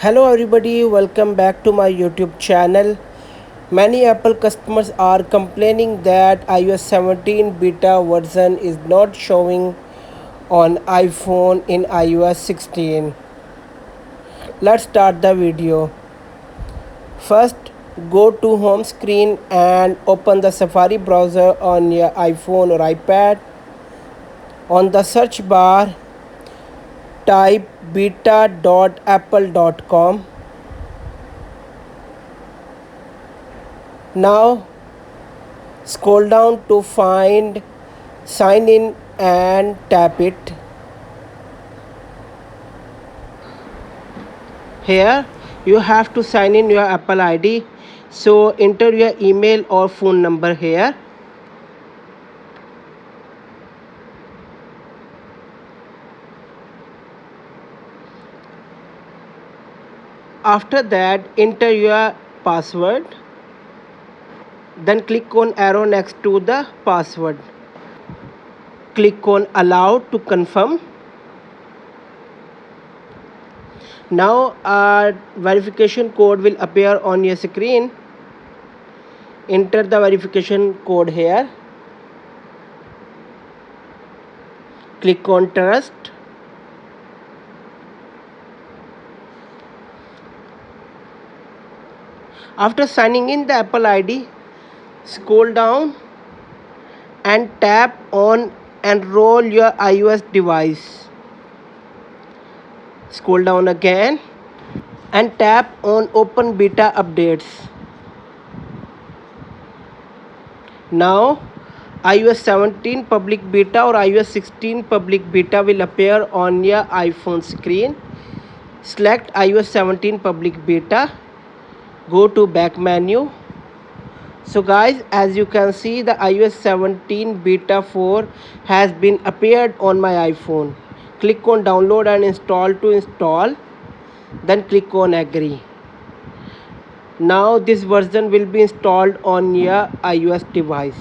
Hello everybody, welcome back to my YouTube channel. Many Apple customers are complaining that iOS 17 beta version is not showing on iPhone in iOS 16. Let's start the video. First, go to home screen and open the Safari browser on your iPhone or iPad. On the search bar, type beta.apple.com. Now scroll down to find sign in and tap it. Here you have to sign in your Apple ID, so enter your email or phone number here. After that, enter your password, then click on arrow next to the password. Click on allow to confirm. Now a verification code will appear on your screen. Enter the verification code here. Click on trust. After signing in the Apple ID, scroll down and tap on enroll your iOS device. Scroll down again and tap on open beta updates. Now iOS 17 public beta or iOS 16 public beta will appear on your iPhone screen. Select iOS 17 public beta. Go to back menu. So guys, as you can see, the iOS 17 beta 4 has been appeared on my iPhone. Click on download and install to install, then click on agree. Now this version will be installed on your iOS device.